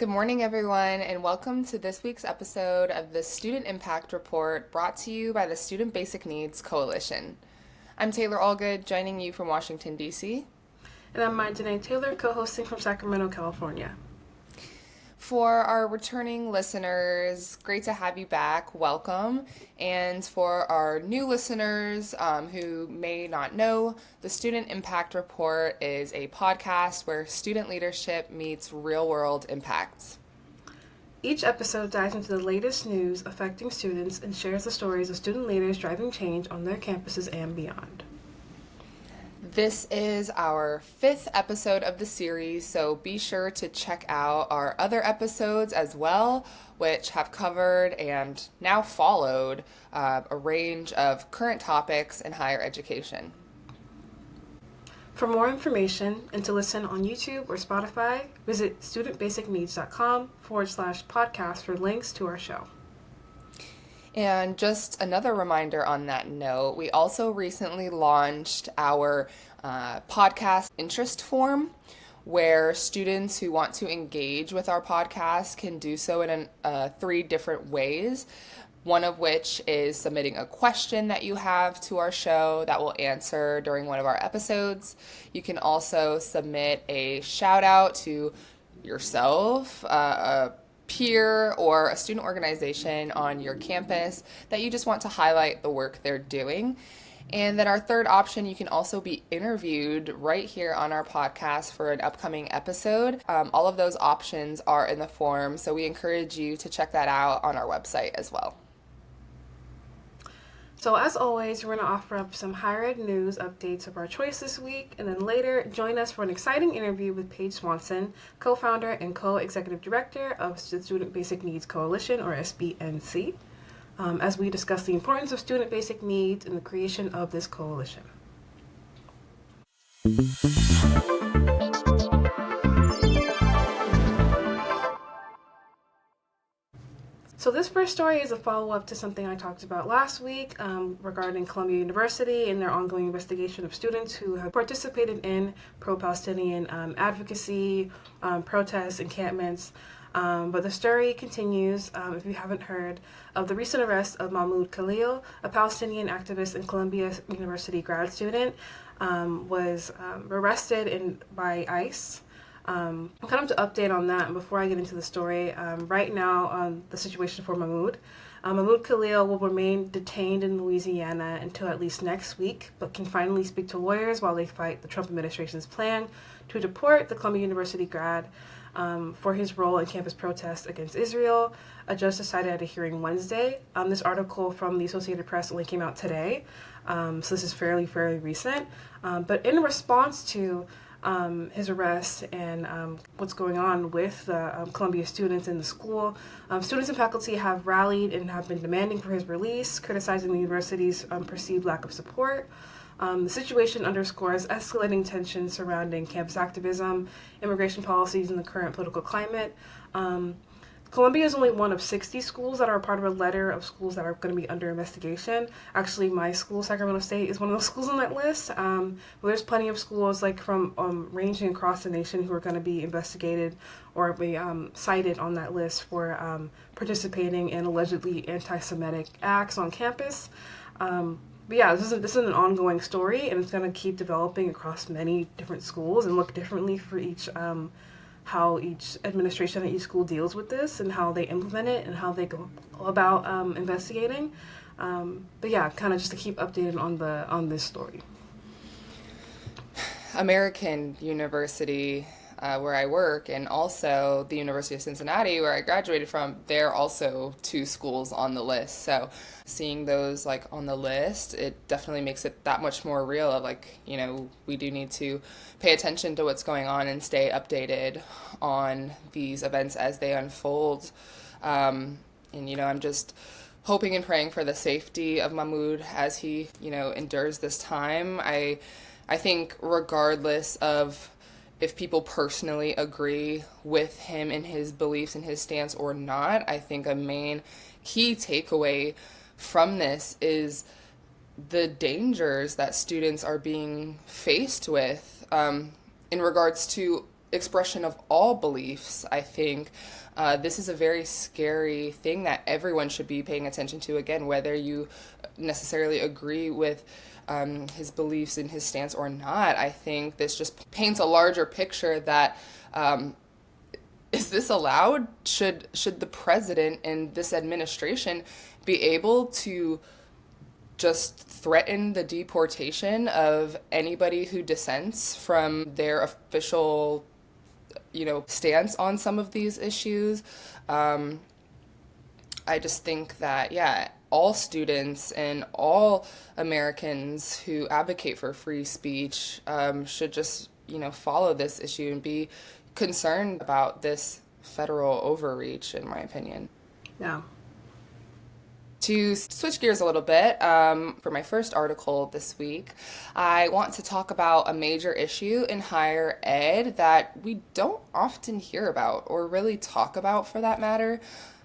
Good morning, everyone, and welcome to this week's episode of the Student Impact Report brought to you by the Student Basic Needs Coalition. I'm Taylor Allgood, joining you from Washington, D.C. And I'm Janae Taylor, co-hosting from Sacramento, California. For our returning listeners, great to have you back. Welcome. And for our new listeners who may not know, the Student Impact Report is a podcast where student leadership meets real-world impacts. Each episode dives into the latest news affecting students and shares the stories of student leaders driving change on their campuses and beyond. This is our 5th episode of the series, so be sure to check out our other episodes as well, which have covered and now followed a range of current topics in higher education. For more information and to listen on YouTube or Spotify, visit studentbasicneeds.com/podcast for links to our show. And just another reminder on that note, we also recently launched our podcast interest form, where students who want to engage with our podcast can do so in 3 different ways. One of which is submitting a question that you have to our show that we'll answer during one of our episodes. You can also submit a shout out to yourself, a peer, or a student organization on your campus that you just want to highlight the work they're doing. And then our third option, you can also be interviewed right here on our podcast for an upcoming episode. All of those options are in the form, so we encourage you to check that out on our website as well. So as always, we're going to offer up some higher ed news updates of our choice this week, and then later join us for an exciting interview with Paige Swanson, co-founder and co-executive director of the Student Basic Needs Coalition, or SBNC, as we discuss the importance of student basic needs in the creation of this coalition. So this first story is a follow-up to something I talked about last week regarding Columbia University and their ongoing investigation of students who have participated in pro-Palestinian advocacy, protests, encampments. But the story continues, if you haven't heard, of the recent arrest of Mahmoud Khalil, a Palestinian activist and Columbia University grad student, was arrested by ICE. Kind of to update on that, and before I get into the story, right now the situation for Mahmoud. Mahmoud Khalil will remain detained in Louisiana until at least next week, but can finally speak to lawyers while they fight the Trump administration's plan to deport the Columbia University grad for his role in campus protests against Israel. A judge decided at a hearing Wednesday. This article from the Associated Press only came out today, so this is fairly recent. But in response to his arrest and what's going on with the Columbia students in the school. Students and faculty have rallied and have been demanding for his release, criticizing the university's perceived lack of support. The situation underscores escalating tensions surrounding campus activism, immigration policies, and the current political climate. Columbia is only one of 60 schools that are part of a letter of schools that are going to be under investigation. Actually, my school, Sacramento State, is one of those schools on that list. But there's plenty of schools from ranging across the nation who are going to be investigated or be cited on that list for participating in allegedly anti-Semitic acts on campus. But yeah, this is an ongoing story, and it's going to keep developing across many different schools and look differently for each how each administration at each school deals with this and how they implement it and how they go about investigating. But yeah, kind of just to keep updated on this story. American University, where I work, and also the University of Cincinnati, where I graduated from, they're also 2 schools on the list. So seeing those on the list, it definitely makes it that much more real of we do need to pay attention to what's going on and stay updated on these events as they unfold. And I'm just hoping and praying for the safety of Mahmoud as he, endures this time. I think regardless of if people personally agree with him and his beliefs and his stance or not, I think a main key takeaway from this is the dangers that students are being faced with in regards to expression of all beliefs, I think this is a very scary thing that everyone should be paying attention to, again, whether you necessarily agree with his beliefs and his stance or not. I think this just paints a larger picture that is this allowed? Should the president and this administration be able to just threaten the deportation of anybody who dissents from their official, stance on some of these issues? I just think that, yeah, all students and all Americans who advocate for free speech should just, follow this issue and be concerned about this federal overreach, in my opinion. Yeah. To switch gears a little bit, for my first article this week, I want to talk about a major issue in higher ed that we don't often hear about or really talk about, for that matter,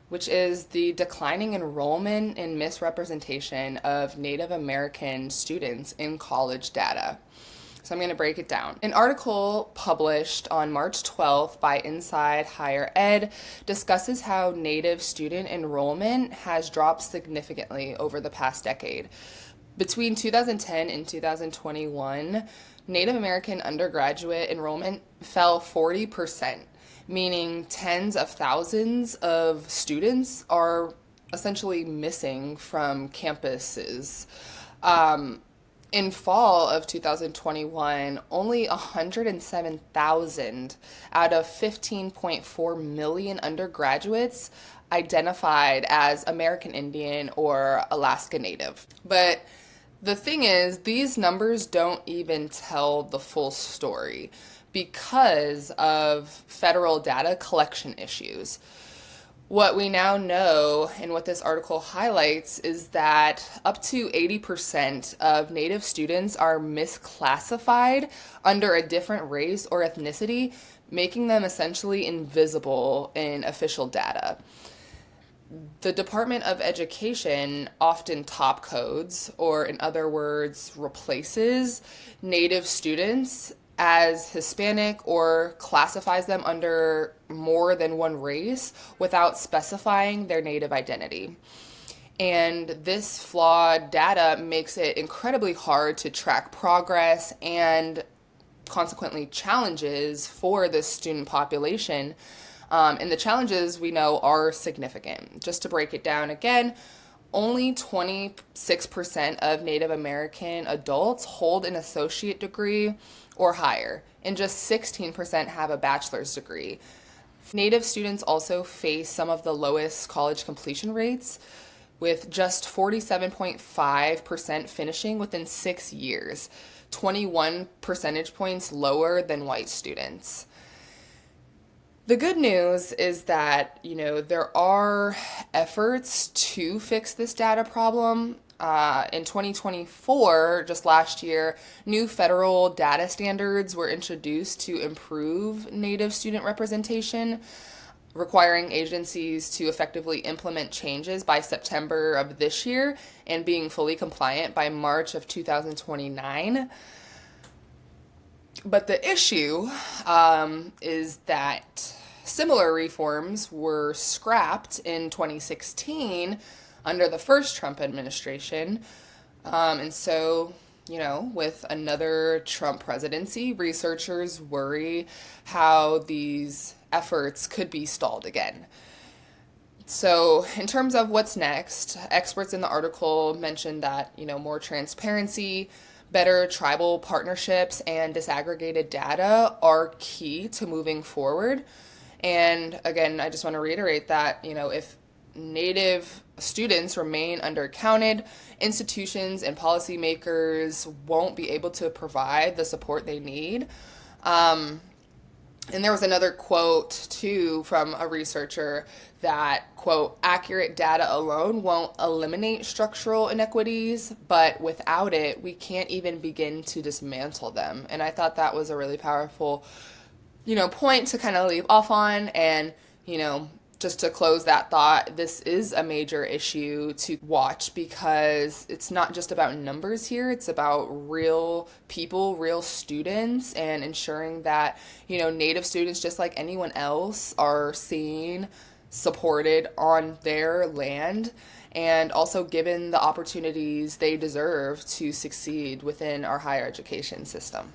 which is the declining enrollment and misrepresentation of Native American students in college data. So I'm going to break it down. An article published on March 12th by Inside Higher Ed discusses how Native student enrollment has dropped significantly over the past decade. Between 2010 and 2021, Native American undergraduate enrollment fell 40%, meaning tens of thousands of students are essentially missing from campuses. In fall of 2021, only 107,000 out of 15.4 million undergraduates identified as American Indian or Alaska Native. But the thing is, these numbers don't even tell the full story because of federal data collection issues. What we now know, and what this article highlights, is that up to 80% of Native students are misclassified under a different race or ethnicity, making them essentially invisible in official data. The Department of Education often top codes, or in other words, replaces Native students as Hispanic or classifies them under more than one race without specifying their Native identity. And this flawed data makes it incredibly hard to track progress and consequently challenges for this student population. And the challenges we know are significant. Just to break it down again, only 26% of Native American adults hold an associate degree or higher, and just 16% have a bachelor's degree. Native students also face some of the lowest college completion rates, with just 47.5% finishing within 6 years, 21 percentage points lower than white students. The good news is that, there are efforts to fix this data problem. In 2024, just last year, new federal data standards were introduced to improve Native student representation, requiring agencies to effectively implement changes by September of this year and being fully compliant by March of 2029. But the issue is that similar reforms were scrapped in 2016 under the first Trump administration. And so, with another Trump presidency, researchers worry how these efforts could be stalled again. So in terms of what's next, experts in the article mentioned that, more transparency, better tribal partnerships, and disaggregated data are key to moving forward. And again, I just want to reiterate that, if Native students remain undercounted, institutions and policymakers won't be able to provide the support they need. And there was another quote, too, from a researcher that, quote, accurate data alone won't eliminate structural inequities, but without it, we can't even begin to dismantle them. And I thought that was a really powerful, point to kind of leave off on. And, just to close that thought, this is a major issue to watch because it's not just about numbers here, it's about real people, real students, and ensuring that, Native students, just like anyone else, are seen, supported on their land, and also given the opportunities they deserve to succeed within our higher education system.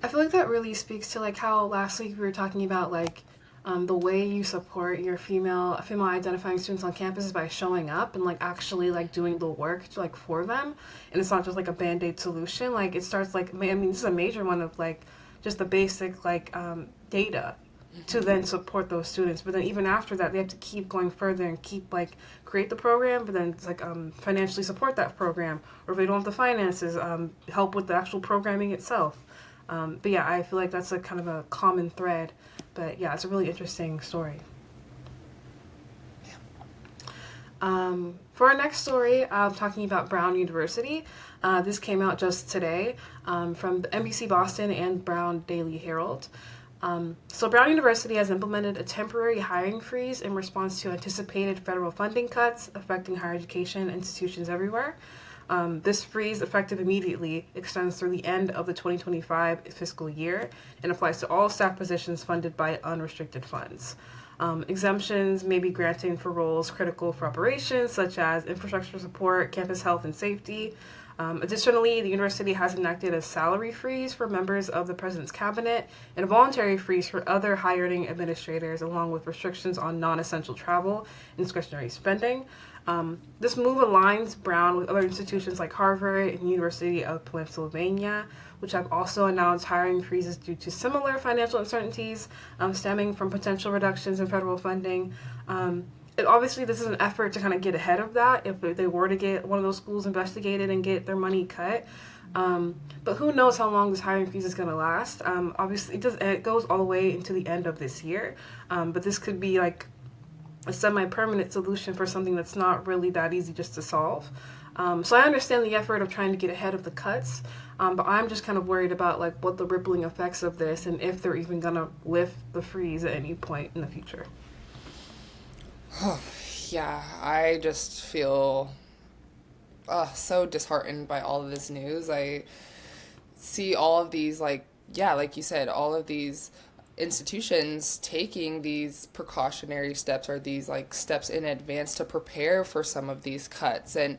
I feel like that really speaks to like how last week we were talking about like the way you support your female identifying students on campus is by showing up and like actually like doing the work to, like for them, and it's not just like a band-aid solution. Like it starts like this is a major one of like just the basic like data to then support those students. But then even after that, they have to keep going further and keep like create the program, but then it's like financially support that program, or if they don't have the finances, help with the actual programming itself. But yeah, I feel like that's a kind of a common thread. But yeah, it's a really interesting story. For our next story, I'm talking about Brown University. This came out just today from the NBC Boston and Brown Daily Herald. So Brown University has implemented a temporary hiring freeze in response to anticipated federal funding cuts affecting higher education institutions everywhere. This freeze, effective immediately, extends through the end of the 2025 fiscal year and applies to all staff positions funded by unrestricted funds. Exemptions may be granted for roles critical for operations, such as infrastructure support, campus health and safety. Additionally, the university has enacted a salary freeze for members of the president's cabinet and a voluntary freeze for other higher-earning administrators, along with restrictions on non-essential travel and discretionary spending. This move aligns Brown with other institutions like Harvard and University of Pennsylvania, which have also announced hiring freezes due to similar financial uncertainties stemming from potential reductions in federal funding. Obviously, this is an effort to kind of get ahead of that if they were to get one of those schools investigated and get their money cut. But who knows how long this hiring freeze is going to last. Obviously, it goes all the way into the end of this year. But this could be like a semi-permanent solution for something that's not really that easy just to solve. So I understand the effort of trying to get ahead of the cuts, but I'm just kind of worried about like what the rippling effects of this and if they're even going to lift the freeze at any point in the future. Yeah, I just feel so disheartened by all of this news. I see all of these, like you said, all of these institutions taking these precautionary steps or these like steps in advance to prepare for some of these cuts. And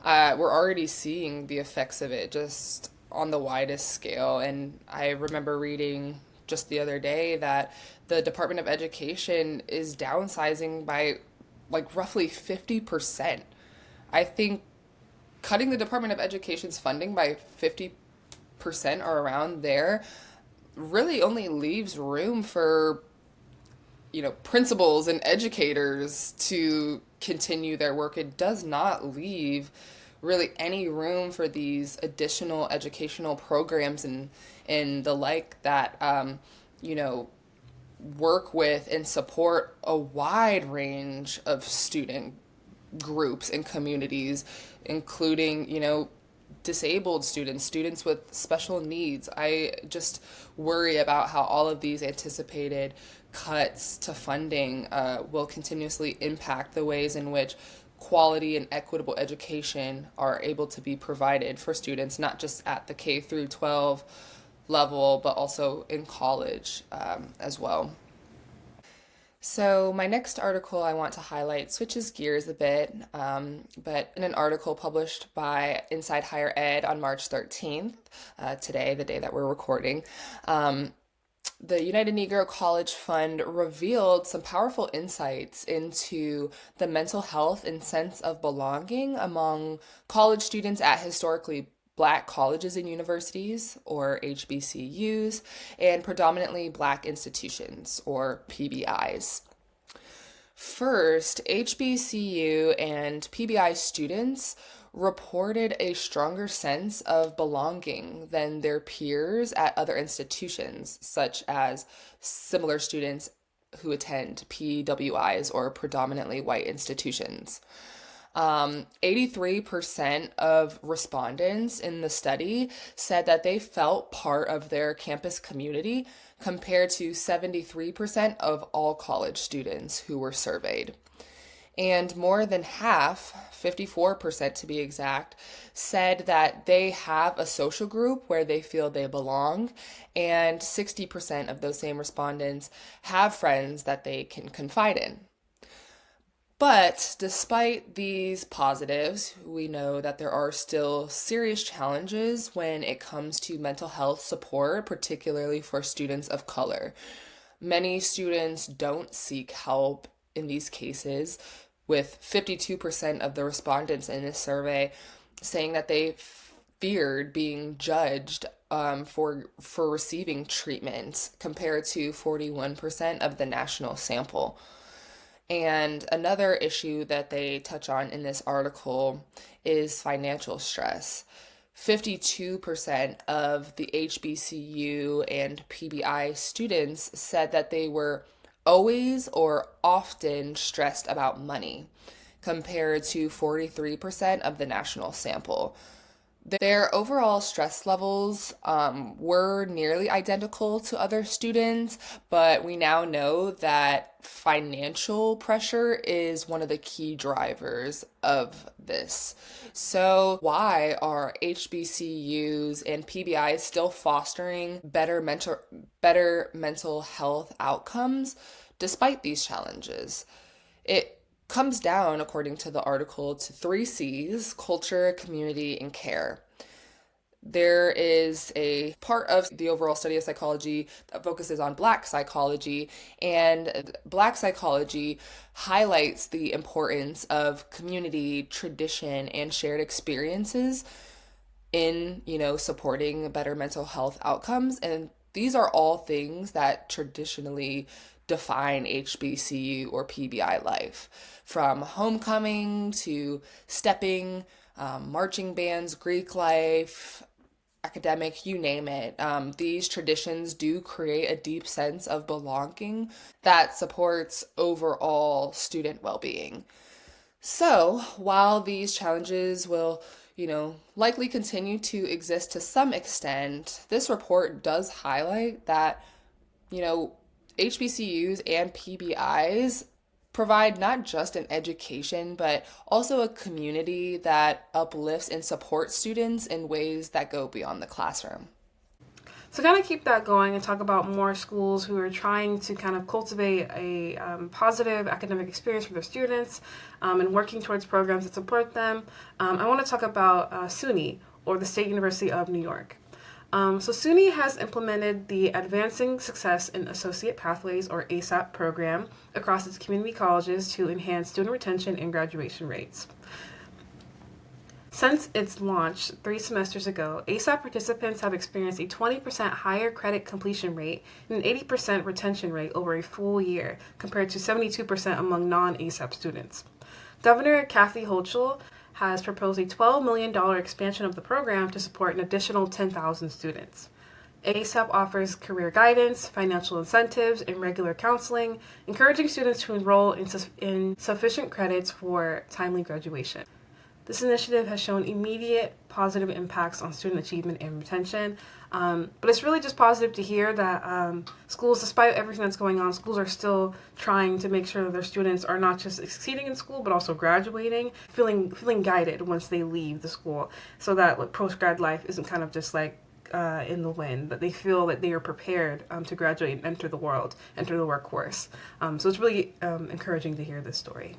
we're already seeing the effects of it just on the widest scale. And I remember reading just the other day that the Department of Education is downsizing by like roughly 50%. I think cutting the Department of Education's funding by 50% or around there really only leaves room for, principals and educators to continue their work. It does not leave really any room for these additional educational programs and the like that, work with and support a wide range of student groups and communities, including, disabled students, students with special needs. I just worry about how all of these anticipated cuts to funding will continuously impact the ways in which quality and equitable education are able to be provided for students, not just at the K through 12 level, but also in college as well. So my next article I want to highlight switches gears a bit, but in an article published by Inside Higher Ed on March 13th, today, the day that we're recording, the United Negro College Fund revealed some powerful insights into the mental health and sense of belonging among college students at historically Black colleges and universities, or HBCUs, and predominantly Black institutions, or PBIs. First, HBCU and PBI students reported a stronger sense of belonging than their peers at other institutions, such as similar students who attend PWIs, or predominantly white institutions. 83% of respondents in the study said that they felt part of their campus community, compared to 73% of all college students who were surveyed. And more than half, 54% to be exact, said that they have a social group where they feel they belong. And 60% of those same respondents have friends that they can confide in. But despite these positives, we know that there are still serious challenges when it comes to mental health support, particularly for students of color. Many students don't seek help in these cases, with 52% of the respondents in this survey saying that they feared being judged for receiving treatment, compared to 41% of the national sample. And another issue that they touch on in this article is financial stress. 52% of the HBCU and PBI students said that they were always or often stressed about money, compared to 43% of the national sample. Their overall stress levels were nearly identical to other students, but we now know that financial pressure is one of the key drivers of this. So, why are HBCUs and PBIs still fostering better mental health outcomes despite these challenges? It comes down, according to the article, to three C's: culture, community, and care. There is a part of the overall study of psychology that focuses on Black psychology, and Black psychology highlights the importance of community, tradition, and shared experiences in, supporting better mental health outcomes. And these are all things that traditionally define HBCU or PBI life, from homecoming to stepping, marching bands, Greek life, academic, you name it. These traditions do create a deep sense of belonging that supports overall student well-being. So, while these challenges will, likely continue to exist to some extent, this report does highlight that, HBCUs and PBIs provide not just an education, but also a community that uplifts and supports students in ways that go beyond the classroom. So kind of keep that going and talk about more schools who are trying to kind of cultivate a positive academic experience for their students and working towards programs that support them. I want to talk about SUNY, or the State University of New York. So SUNY has implemented the Advancing Success in Associate Pathways, or ASAP program, across its community colleges to enhance student retention and graduation rates. Since its launch 3 semesters ago, ASAP participants have experienced a 20% higher credit completion rate and an 80% retention rate over a full year, compared to 72% among non-ASAP students. Governor Kathy Hochul has proposed a $12 million expansion of the program to support an additional 10,000 students. ASAP offers career guidance, financial incentives, and regular counseling, encouraging students to enroll in sufficient credits for timely graduation. This initiative has shown immediate positive impacts on student achievement and retention, but it's really just positive to hear that schools, despite everything that's going on, schools are still trying to make sure that their students are not just succeeding in school, but also graduating, feeling guided once they leave the school, so that post-grad life isn't kind of just like in the wind, that they feel that they are prepared to graduate and enter the workforce. So it's really encouraging to hear this story.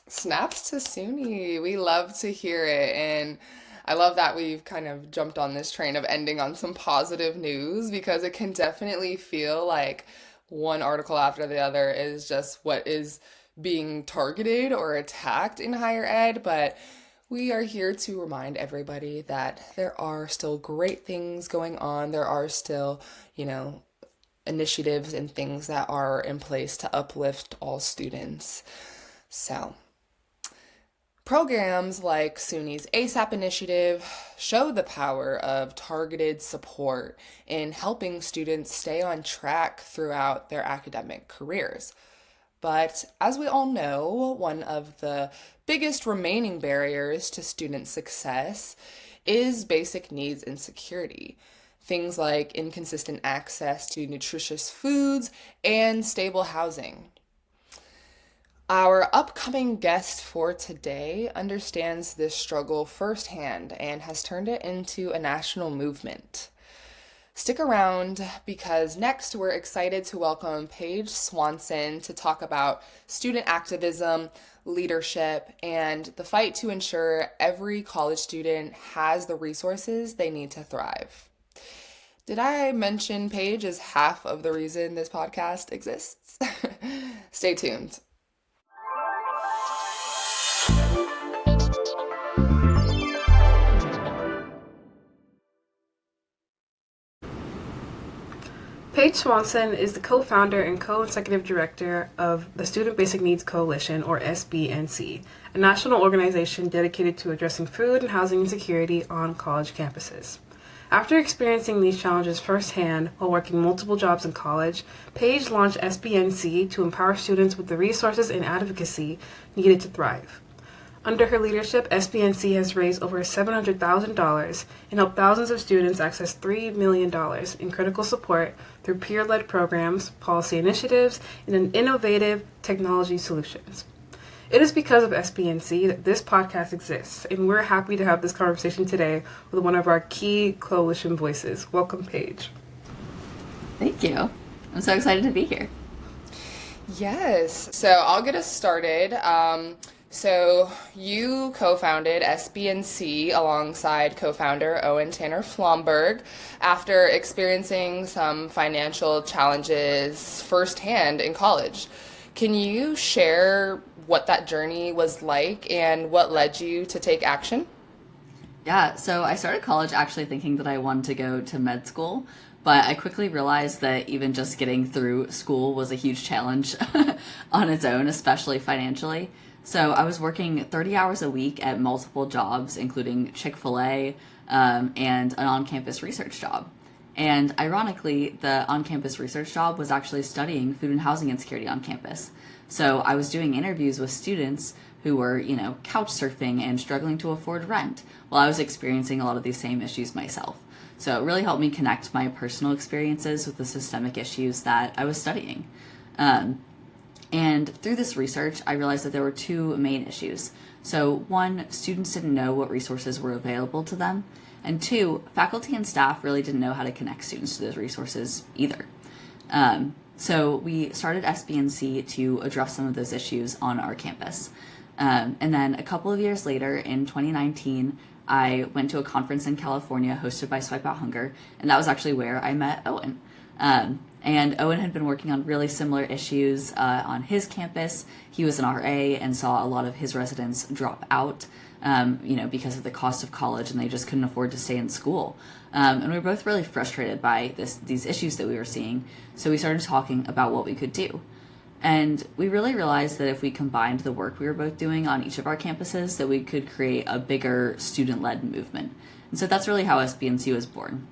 Snaps to SUNY. We love to hear it. And I love that we've kind of jumped on this train of ending on some positive news, because it can definitely feel like one article after the other is just what is being targeted or attacked in higher ed. But we are here to remind everybody that there are still great things going on. There are still, initiatives and things that are in place to uplift all students. So, programs like SUNY's ASAP initiative show the power of targeted support in helping students stay on track throughout their academic careers. But as we all know, one of the biggest remaining barriers to student success is basic needs insecurity. Things like inconsistent access to nutritious foods and stable housing. Our upcoming guest for today understands this struggle firsthand and has turned it into a national movement. Stick around because next we're excited to welcome Paige Swanson to talk about student activism, leadership, and the fight to ensure every college student has the resources they need to thrive. Did I mention Paige is half of the reason this podcast exists? Stay tuned. Paige Swanson is the co-founder and co-executive director of the Student Basic Needs Coalition, or SBNC, a national organization dedicated to addressing food and housing insecurity on college campuses. After experiencing these challenges firsthand while working multiple jobs in college, Paige launched SBNC to empower students with the resources and advocacy needed to thrive. Under her leadership, SBNC has raised over $700,000 and helped thousands of students access $3 million in critical support through peer-led programs, policy initiatives, and innovative technology solutions. It is because of SBNC that this podcast exists, and we're happy to have this conversation today with one of our key coalition voices. Welcome, Paige. Thank you. I'm so excited to be here. Yes, so I'll get us started. So you co-founded SBNC alongside co-founder Owen Tanner Flomberg after experiencing some financial challenges firsthand in college. Can you share what that journey was like and what led you to take action? Yeah, so I started college actually thinking that I wanted to go to med school, but I quickly realized that even just getting through school was a huge challenge on its own, especially financially. So I was working 30 hours a week at multiple jobs, including Chick-fil-A and an on-campus research job. And ironically, the on-campus research job was actually studying food and housing insecurity on campus. So I was doing interviews with students who were, couch surfing and struggling to afford rent while I was experiencing a lot of these same issues myself. So it really helped me connect my personal experiences with the systemic issues that I was studying. And through this research, I realized that there were two main issues. So one, students didn't know what resources were available to them. And two, faculty and staff really didn't know how to connect students to those resources either. So we started SBNC to address some of those issues on our campus. And then a couple of years later, in 2019, I went to a conference in California hosted by Swipe Out Hunger, and that was actually where I met Owen. And Owen had been working on really similar issues on his campus. He was an RA and saw a lot of his residents drop out, because of the cost of college, and they just couldn't afford to stay in school. And we were both really frustrated by these issues that we were seeing. So we started talking about what we could do. And we really realized that if we combined the work we were both doing on each of our campuses, that we could create a bigger student-led movement. And so that's really how SBNC was born.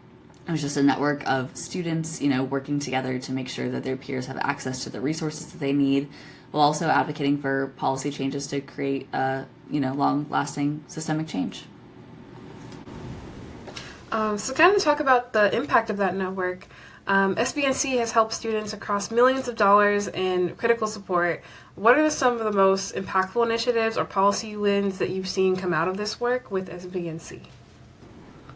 It was just a network of students, working together to make sure that their peers have access to the resources that they need, while also advocating for policy changes to create, long-lasting systemic change. So kind of talk about the impact of that network. SBNC has helped students across millions of dollars in critical support. What are some of the most impactful initiatives or policy wins that you've seen come out of this work with SBNC?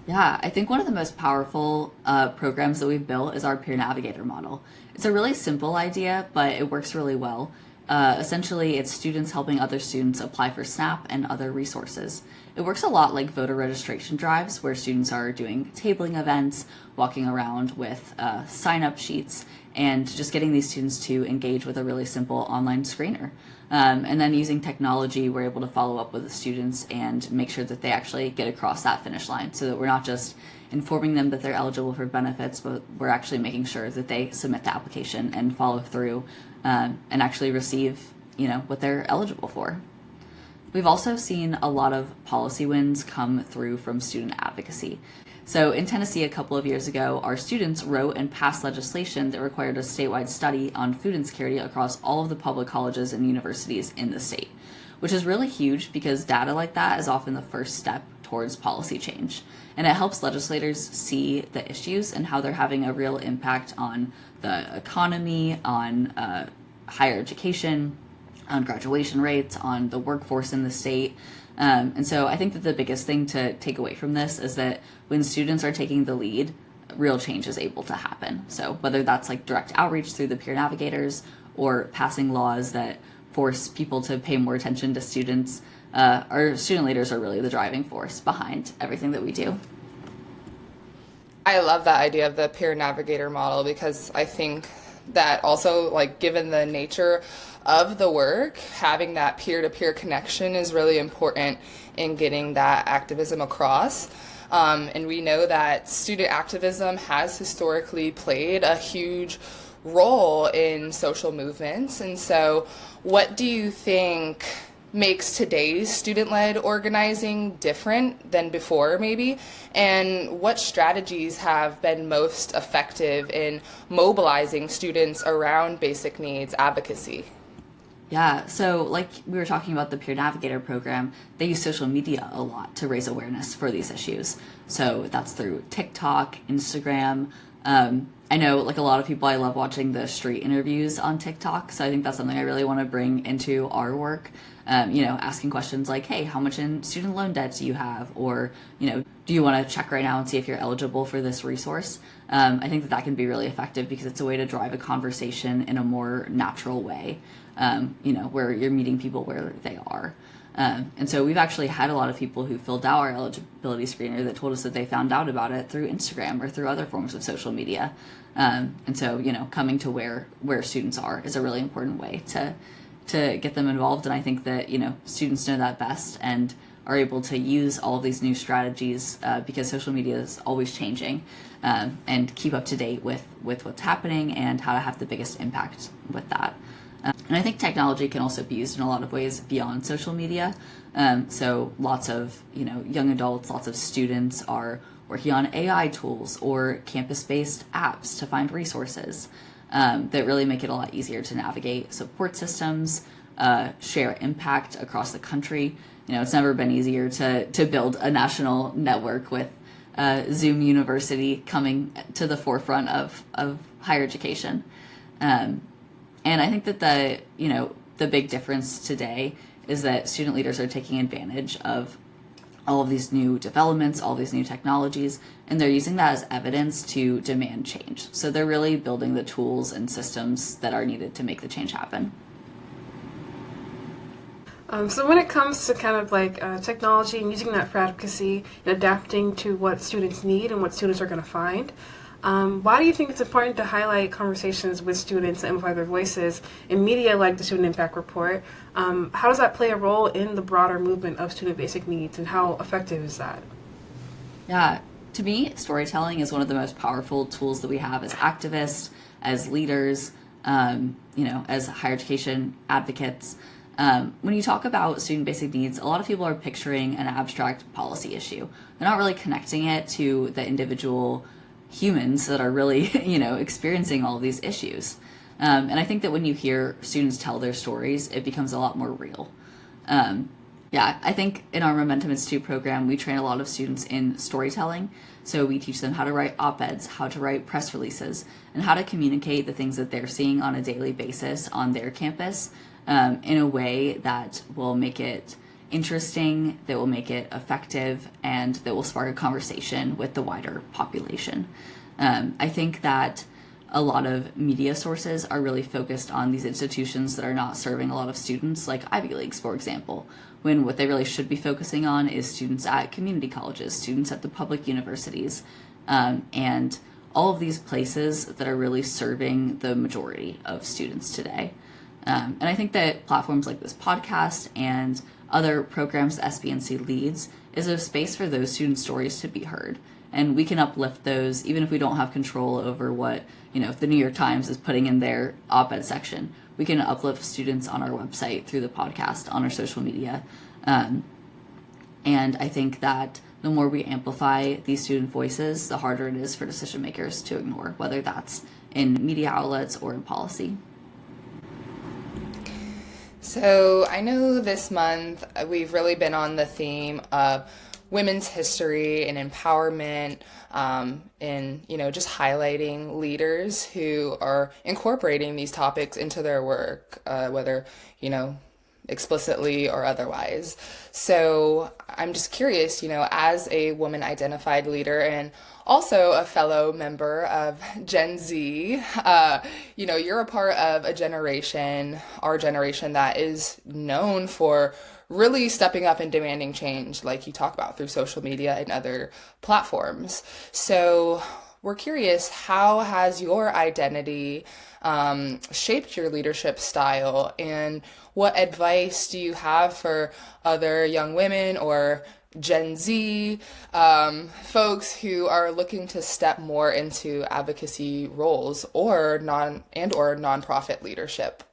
Yeah, I think one of the most powerful programs that we've built is our peer navigator model. It's a really simple idea, but it works really well. Essentially, it's students helping other students apply for SNAP and other resources. It works a lot like voter registration drives, where students are doing tabling events, walking around with sign-up sheets, and just getting these students to engage with a really simple online screener. And then using technology, we're able to follow up with the students and make sure that they actually get across that finish line, so that we're not just informing them that they're eligible for benefits, but we're actually making sure that they submit the application and follow through and actually receive, what they're eligible for. We've also seen a lot of policy wins come through from student advocacy. So in Tennessee, a couple of years ago, our students wrote and passed legislation that required a statewide study on food insecurity across all of the public colleges and universities in the state, which is really huge because data like that is often the first step towards policy change. And it helps legislators see the issues and how they're having a real impact on the economy, on higher education, on graduation rates, on the workforce in the state. And so I think that the biggest thing to take away from this is that when students are taking the lead, real change is able to happen. So whether that's like direct outreach through the peer navigators or passing laws that force people to pay more attention to students, our student leaders are really the driving force behind everything that we do. I love that idea of the peer navigator model because I think that also, like, given the nature of the work, having that peer-to-peer connection is really important in getting that activism across. And we know that student activism has historically played a huge role in social movements. And so what do you think makes today's student-led organizing different than before, maybe? And what strategies have been most effective in mobilizing students around basic needs advocacy? Yeah, so like we were talking about the Peer Navigator program, they use social media a lot to raise awareness for these issues. So that's through TikTok, Instagram. I know, like, a lot of people, I love watching the street interviews on TikTok. So I think that's something I really want to bring into our work. Asking questions like, hey, how much in student loan debt do you have? Or, do you want to check right now and see if you're eligible for this resource? I think that can be really effective because it's a way to drive a conversation in a more natural way, where you're meeting people where they are. And so we've actually had a lot of people who filled out our eligibility screener that told us that they found out about it through Instagram or through other forms of social media. And so, coming to where students are is a really important way to get them involved. And I think that, students know that best and are able to use all of these new strategies because social media is always changing, and keep up to date with what's happening and how to have the biggest impact with that. And I think technology can also be used in a lot of ways beyond social media. So lots of, young adults, lots of students are working on AI tools or campus-based apps to find resources that really make it a lot easier to navigate support systems, share impact across the country. It's never been easier to build a national network with Zoom University coming to the forefront of higher education. And I think that the big difference today is that student leaders are taking advantage of all of these new developments, all these new technologies, and they're using that as evidence to demand change. So they're really building the tools and systems that are needed to make the change happen. So when it comes to kind of like technology and using that for advocacy and adapting to what students need and what students are going to find, why do you think it's important to highlight conversations with students and amplify their voices in media like the Student Impact Report? How does that play a role in the broader movement of student basic needs, and how effective is that? Yeah, to me, storytelling is one of the most powerful tools that we have as activists, as leaders, as higher education advocates. When you talk about student basic needs, a lot of people are picturing an abstract policy issue. They're not really connecting it to the individual humans that are really, experiencing all of these issues. And I think that when you hear students tell their stories, it becomes a lot more real. I think in our Momentum Institute program, we train a lot of students in storytelling. So we teach them how to write op-eds, how to write press releases, and how to communicate the things that they're seeing on a daily basis on their campus in a way that will make it interesting, that will make it effective, and that will spark a conversation with the wider population. I think that a lot of media sources are really focused on these institutions that are not serving a lot of students, like Ivy Leagues, for example, when what they really should be focusing on is students at community colleges, students at the public universities, and all of these places that are really serving the majority of students today. And I think that platforms like this podcast and other programs SBNC leads is a space for those student stories to be heard. And we can uplift those even if we don't have control over what, the New York Times is putting in their op-ed section. We can uplift students on our website, through the podcast, on our social media. And I think that the more we amplify these student voices, the harder it is for decision makers to ignore, whether that's in media outlets or in policy. So I know this month we've really been on the theme of women's history and empowerment, and just highlighting leaders who are incorporating these topics into their work, whether explicitly or otherwise. So I'm just curious, as a woman identified leader and also a fellow member of Gen Z, you're a part of a generation, our generation, that is known for really stepping up and demanding change, like you talk about through social media and other platforms. So we're curious, how has your identity shaped your leadership style, and what advice do you have for other young women or Gen Z folks who are looking to step more into advocacy roles or nonprofit leadership?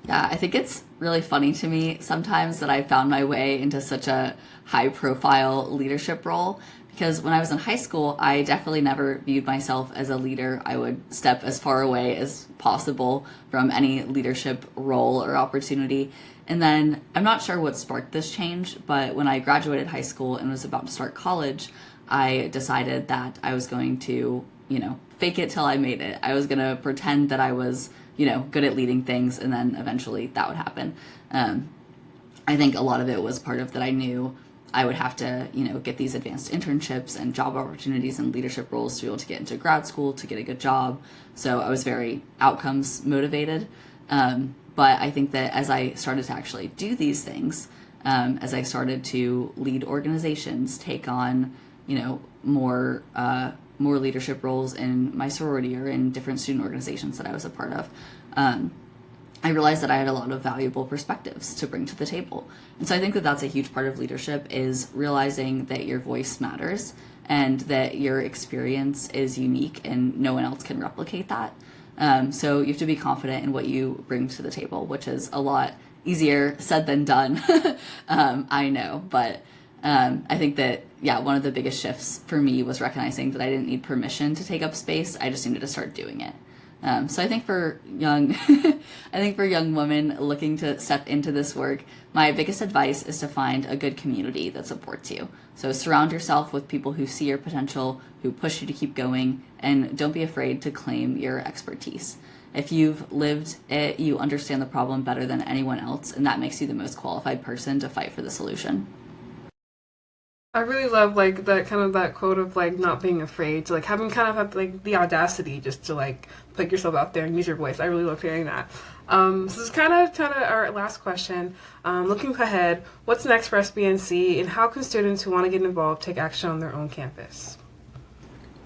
Yeah, I think it's really funny to me sometimes that I found my way into such a high profile leadership role, because when I was in high school, I definitely never viewed myself as a leader. I would step as far away as possible from any leadership role or opportunity. And then I'm not sure what sparked this change, but when I graduated high school and was about to start college, I decided that I was going to, fake it till I made it. I was going to pretend that I was good at leading things, and then eventually that would happen. I think a lot of it was part of that I knew I would have to, get these advanced internships and job opportunities and leadership roles to be able to get into grad school, to get a good job. So I was very outcomes motivated. But I think that as I started to actually do these things, as I started to lead organizations, take on, more leadership roles in my sorority or in different student organizations that I was a part of, I realized that I had a lot of valuable perspectives to bring to the table. And so I think that that's a huge part of leadership, is realizing that your voice matters and that your experience is unique and no one else can replicate that. So you have to be confident in what you bring to the table, which is a lot easier said than done. I know, but I think that, one of the biggest shifts for me was recognizing that I didn't need permission to take up space. I just needed to start doing it. So I think for young women looking to step into this work, my biggest advice is to find a good community that supports you. So surround yourself with people who see your potential, who push you to keep going, and don't be afraid to claim your expertise. If you've lived it, you understand the problem better than anyone else, and that makes you the most qualified person to fight for the solution. I really love that quote of not being afraid, to having have the audacity just to put yourself out there and use your voice. I really love hearing that. So this is kind of our last question. Looking ahead, what's next for SBNC, and how can students who want to get involved take action on their own campus?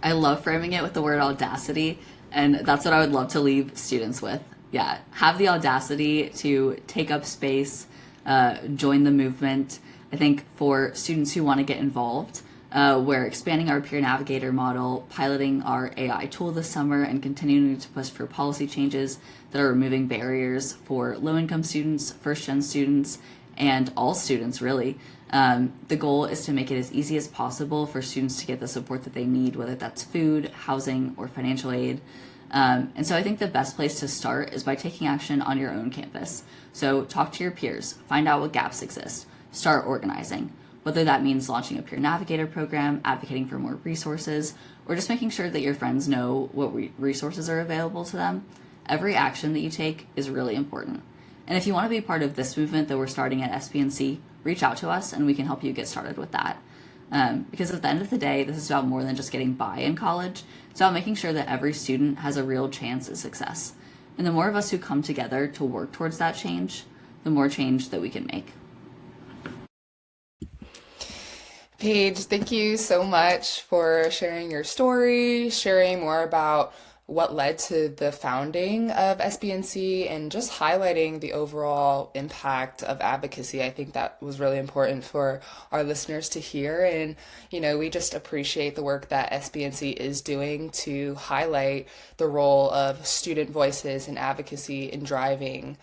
I love framing it with the word audacity, and that's what I would love to leave students with. Yeah, have the audacity to take up space, join the movement. I think for students who want to get involved, we're expanding our peer navigator model, piloting our AI tool this summer, and continuing to push for policy changes that are removing barriers for low-income students, first-gen students, and all students, really. The goal is to make it as easy as possible for students to get the support that they need, whether that's food, housing, or financial aid. And so I think the best place to start is by taking action on your own campus. So talk to your peers, find out what gaps exist, start organizing, whether that means launching a peer navigator program, advocating for more resources, or just making sure that your friends know what resources are available to them. Every action that you take is really important. And if you want to be part of this movement that we're starting at SBNC, reach out to us and we can help you get started with that. Because at the end of the day, this is about more than just getting by in college. It's about making sure that every student has a real chance at success. And the more of us who come together to work towards that change, the more change that we can make. Paige, thank you so much for sharing your story, sharing more about what led to the founding of SBNC, and just highlighting the overall impact of advocacy. I think that was really important for our listeners to hear. And, we just appreciate the work that SBNC is doing to highlight the role of student voices and advocacy in driving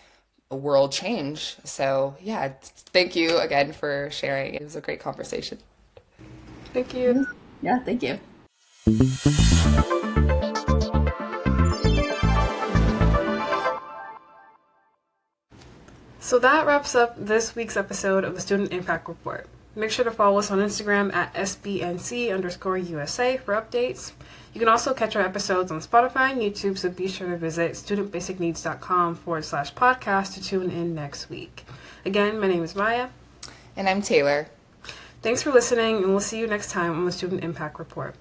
world change. So yeah, thank you again for sharing. It was a great conversation. Thank you. Yeah, thank you. So that wraps up this week's episode of the Student Impact Report. Make sure to follow us on Instagram at SBNC_USA for updates. You can also catch our episodes on Spotify and YouTube, so be sure to visit studentbasicneeds.com/podcast to tune in next week. Again, my name is Maya. And I'm Taylor. Thanks for listening, and we'll see you next time on the Student Impact Report.